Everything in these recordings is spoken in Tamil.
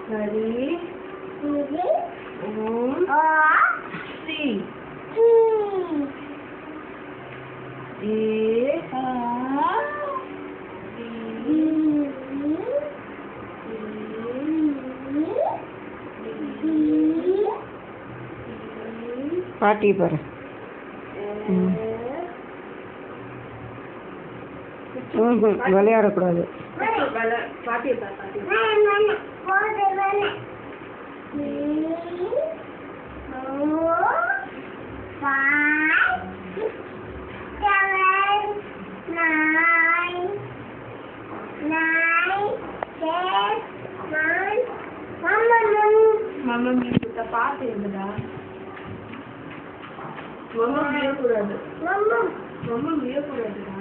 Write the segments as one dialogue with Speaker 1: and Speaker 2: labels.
Speaker 1: हरी ओम सी ए
Speaker 2: पार्टी पर விளையாடக்கூடாது.
Speaker 1: மம்மா மீன் பாட்டு இருந்ததா? மம்மா மீயக்கூடாது. மம்மா மீயக்கூடாதுடா.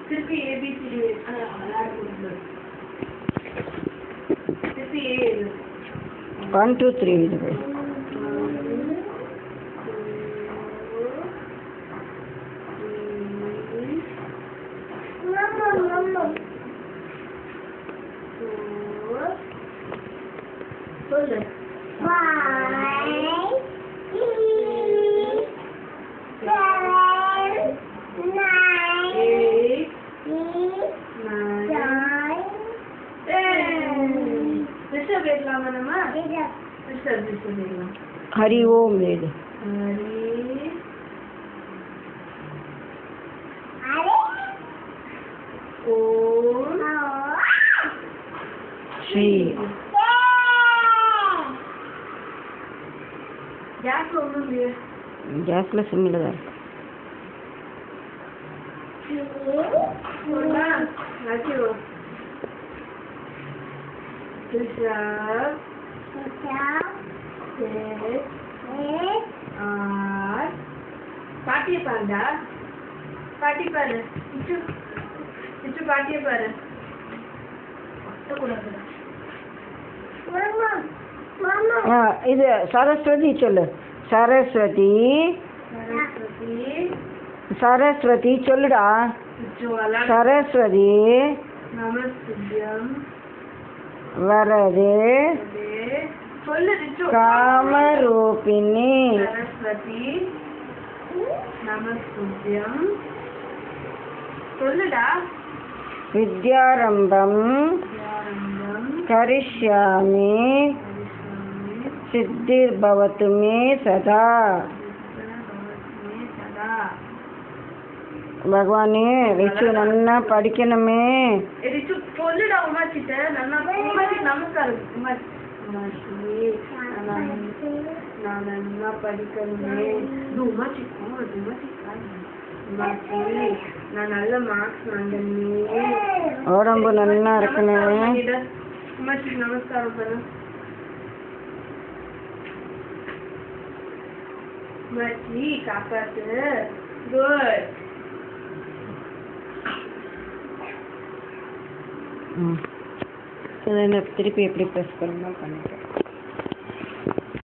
Speaker 1: திருப்பி ஏபிசிடி விளையாடக்கூடாது. திருப்பி ஏ
Speaker 2: 1 2 3 இது
Speaker 1: சொல்லு.
Speaker 2: हरि ओम वेद श्री गैस सिमिल
Speaker 1: பாட்டிய பாருடா. பாட்டி பாரு. இச்சு பாட்டிய பாரு.
Speaker 2: இது சரஸ்வதி சொல்லு. சரஸ்வதி சரஸ்வதி சொல்லுடா. சரஸ்வதி
Speaker 1: நமஸ்துப்யம்
Speaker 2: வரதே காமரூபிணி
Speaker 1: சரஸ்வதி நமஸ்துப்யம் சொல்லுடா.
Speaker 2: வித்யாரம்பம் கரிஷ்யாமி சித்திர்பவது மே சதா. பகவானே ரிச்சு நன்னா படிக்கணுமே.
Speaker 1: ரிச்சு சொல்லுடா. உமாச்சிட்ட நல்லா உமாச்சி நமஸ்காரம். உமாச்சி நான் நல்லா படிக்கணுமே. உமாச்சி நான் நல்ல மார்க்ஸ் வாங்கணுமே.
Speaker 2: உடம்பு நல்லா இருக்கணுமே.
Speaker 1: உமாச்சி நமஸ்காரம் பண்ணு. உமாச்சி காப்பாத்து. குட்.
Speaker 2: இதை திருப்பி எப்படி ப்ரெஸ் பண்ணணும் பண்ணிட்டேன்.